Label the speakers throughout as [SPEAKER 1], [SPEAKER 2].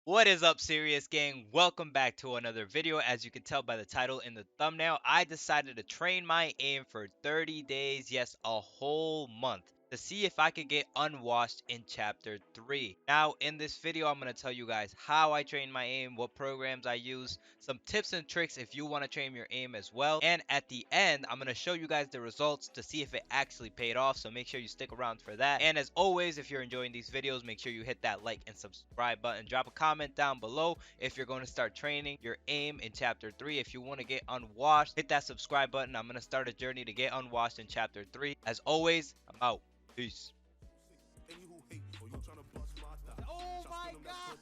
[SPEAKER 1] What is up, serious gang? Welcome back to another video. As you can tell by the title in the thumbnail, I decided to train my aim for 30 days, yes, a whole month, to see if I could get unwashed in chapter 3. Now, in this video, I'm going to tell you guys how I train my aim, what programs I use, some tips and tricks if you want to train your aim as well. And at the end, I'm going to show you guys the results to see if it actually paid off. So make sure you stick around for that. And as always, if you're enjoying these videos, make sure you hit that like and subscribe button. Drop a comment down below if you're going to start training your aim in chapter 3. If you want to get unwashed, hit that subscribe button. I'm going to start a journey to get unwashed in chapter 3. As always, I'm out. Peace.
[SPEAKER 2] Oh my god!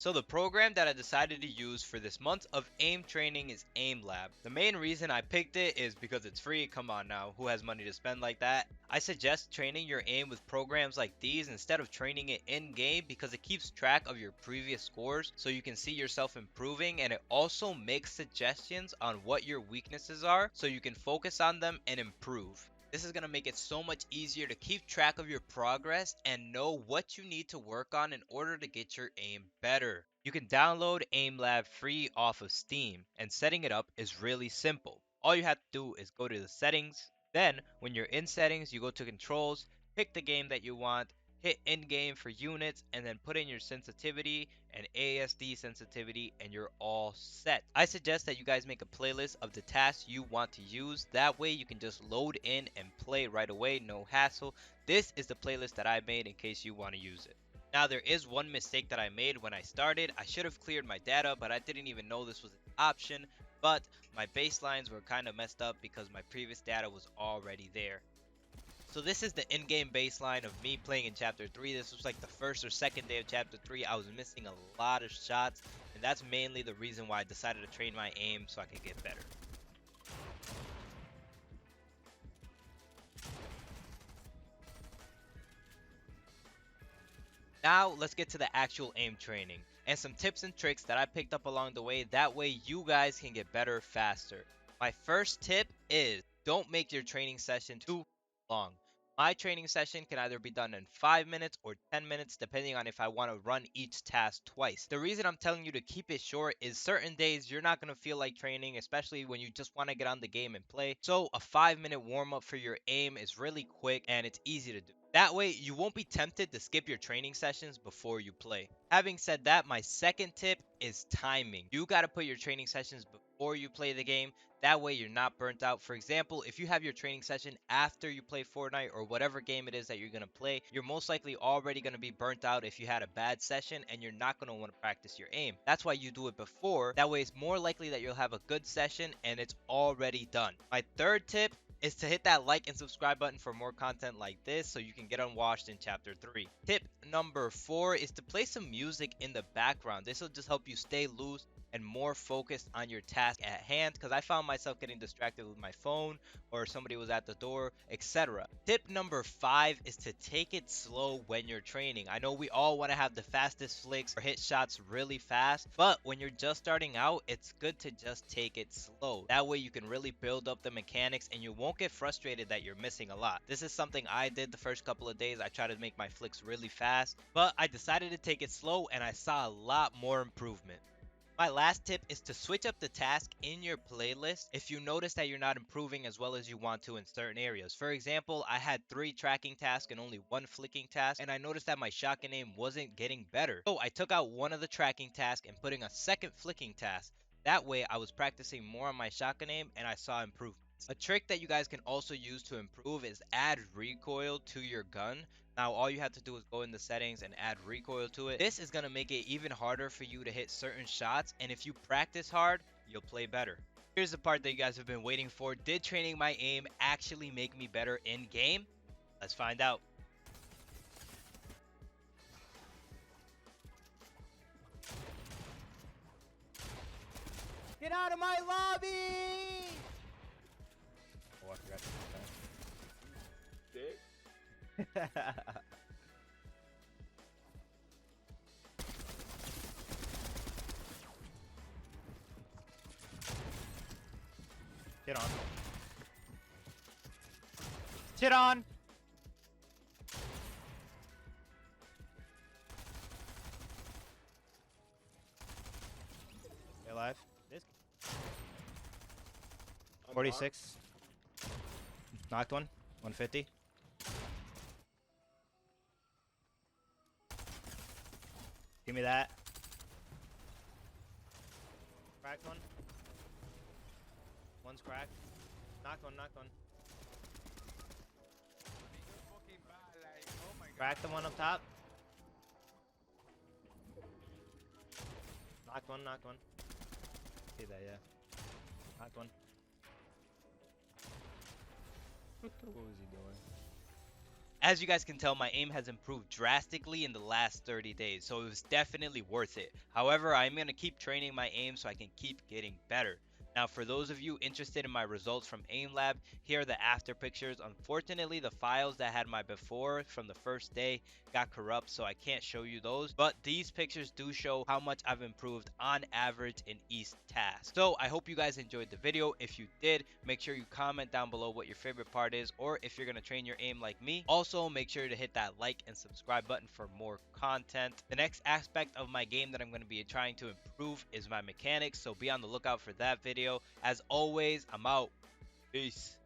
[SPEAKER 1] So the program that I decided to use for this month of aim training is Aimlab. The main reason I picked it is because it's free. Come on now, who has money to spend like that? I suggest training your aim with programs like these instead of training it in game because it keeps track of your previous scores so you can see yourself improving, and it also makes suggestions on what your weaknesses are so you can focus on them and improve. This is going to make it so much easier to keep track of your progress and know what you need to work on in order to get your aim better. You can download Aimlab free off of Steam, and setting it up is really simple. All you have to do is go to the settings. Then, when you're in settings, you go to controls, pick the game that you want, hit in game for units, and then put in your sensitivity and ASD sensitivity, and you're all set. I suggest that you guys make a playlist of the tasks you want to use. That way you can just load in and play right away, no hassle. This is the playlist that I made in case you want to use it. Now, there is one mistake that I made when I started. I should have cleared my data, but I didn't even know this was an option. But my baselines were kind of messed up because my previous data was already there. So this is the in-game baseline of me playing in chapter 3. This was like the first or second day of chapter 3. I was missing a lot of shots, and that's mainly the reason why I decided to train my aim so I could get better. Now let's get to the actual aim training and some tips and tricks that I picked up along the way. That way you guys can get better faster. My first tip is don't make your training session too long. My training session can either be done in 5 minutes or 10 minutes depending on if I want to run each task twice. The reason I'm telling you to keep it short is certain days you're not going to feel like training, especially when you just want to get on the game and play. So a 5-minute warm up for your aim is really quick and it's easy to do. That way, you won't be tempted to skip your training sessions before you play. Having said that, my second tip is timing. You got to put your training sessions before you play the game. That way, you're not burnt out. For example, if you have your training session after you play Fortnite or whatever game it is that you're going to play, you're most likely already going to be burnt out if you had a bad session and you're not going to want to practice your aim. That's why you do it before. That way, it's more likely that you'll have a good session and it's already done. My third tip is to hit that like and subscribe button for more content like this so you can get unwashed in chapter 3. Tip number 4 is to play some music in the background. This will just help you stay loose and more focused on your task at hand, because I found myself getting distracted with my phone or somebody was at the door, etc. Tip number 5 is to take it slow when you're training. I know we all want to have the fastest flicks or hit shots really fast, but when you're just starting out, it's good to just take it slow. That way you can really build up the mechanics and you won't get frustrated that you're missing a lot. This is something I did the first couple of days. I tried to make my flicks really fast, but I decided to take it slow and I saw a lot more improvement. My last tip is to switch up the task in your playlist if you notice that you're not improving as well as you want to in certain areas. For example, I had 3 tracking tasks and only 1 flicking task, and I noticed that my shotgun aim wasn't getting better. So I took out one of the tracking tasks and putting a second flicking task. That way I was practicing more on my shotgun aim and I saw improvements. A trick that you guys can also use to improve is add recoil to your gun. Now all you have to do is go in the settings and add recoil to it. This is going to make it even harder for you to hit certain shots, and if you practice hard, you'll play better. Here's the part that you guys have been waiting for. Did training my aim actually make me better in game? Let's find out.
[SPEAKER 2] Get out of my lobby!
[SPEAKER 1] Oh, I forgot to
[SPEAKER 2] Dick.
[SPEAKER 1] do that. Get on. Sit on.
[SPEAKER 3] 46. Knocked one. 150. Give me that. Cracked one. One's cracked. Knocked one, knocked one. Cracked the one up top. Knocked one, knocked one. See that, yeah. Knocked one. What was he doing?
[SPEAKER 1] As you guys can tell, my aim has improved drastically in the last 30 days, so it was definitely worth it. However, I'm going to keep training my aim so I can keep getting better. Now, for those of you interested in my results from Aimlab, here are the after pictures. Unfortunately, the files that had my before from the first day got corrupt, so I can't show you those. But these pictures do show how much I've improved on average in each task. So I hope you guys enjoyed the video. If you did, make sure you comment down below what your favorite part is, or if you're going to train your aim like me. Also, make sure to hit that like and subscribe button for more content. The next aspect of my game that I'm going to be trying to improve is my mechanics, so be on the lookout for that video. As always, I'm out. Peace.